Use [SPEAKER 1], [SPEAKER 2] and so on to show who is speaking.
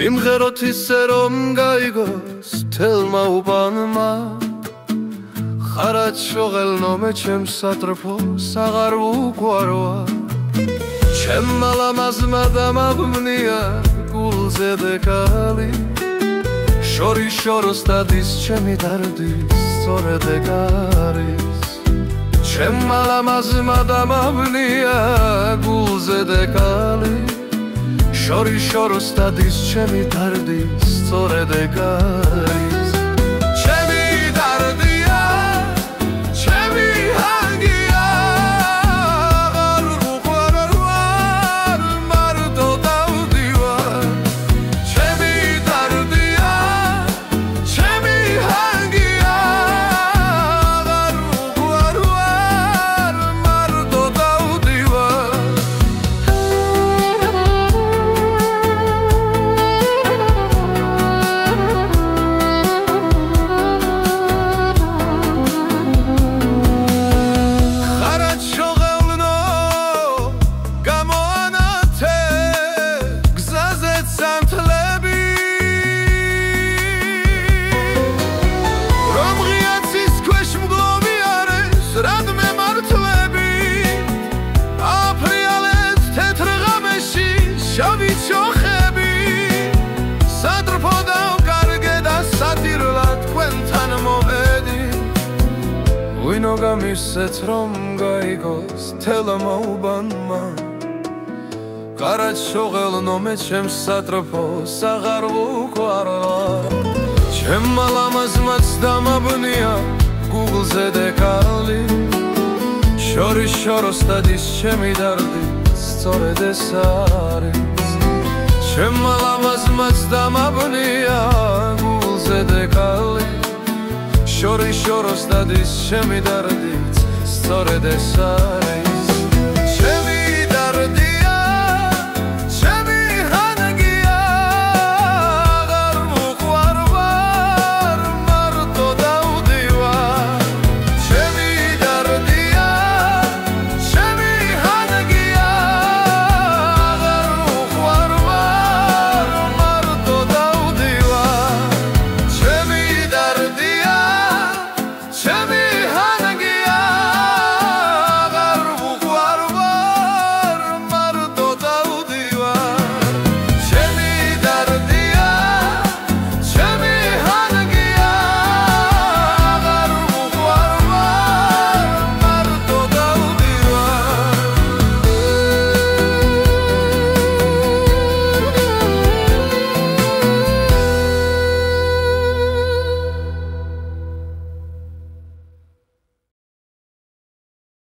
[SPEAKER 1] სიმღეროთ ისე რომ გაიგოს თელმა უბანმა ხარაჩო ღელნომე ჩემს სატრფოს აღარ უგვარვა ჩემმა ლამაზმა დამაბნია გულზე დეკალი შორიშოროს დადის ჩემი დარდი სწორედ ეგ არის ჩემმა ლამაზმა დამაბნია გულზე დეკალი შორიშოროს დადის ჩემი დარდი სწორედ ეგ არის ჩემი დარდია ჩემი ჰანგია აღარ უყვარვარ მარტო დავდივარ ჩემი დარდია ჩემი ჰანგია აღარ უყვარვარ მარტო დავდივარ ვინო გამისცეთ რომ გაიგოს თელმა უბანმა გარაჩო ღელნომე ჩემს სატრფოს აღარ უყვარვა ჩემმა ლამაზმაც დამაბნია გულზე დეკალი შორიშოროს დადის ჩემი დარდი სწორედ ეს არის ჩემმა ლამაზმაც დამაბნია გულზე დეკალი შორიშოროს დადის ჩემი დარდიც სწორედ ეს არის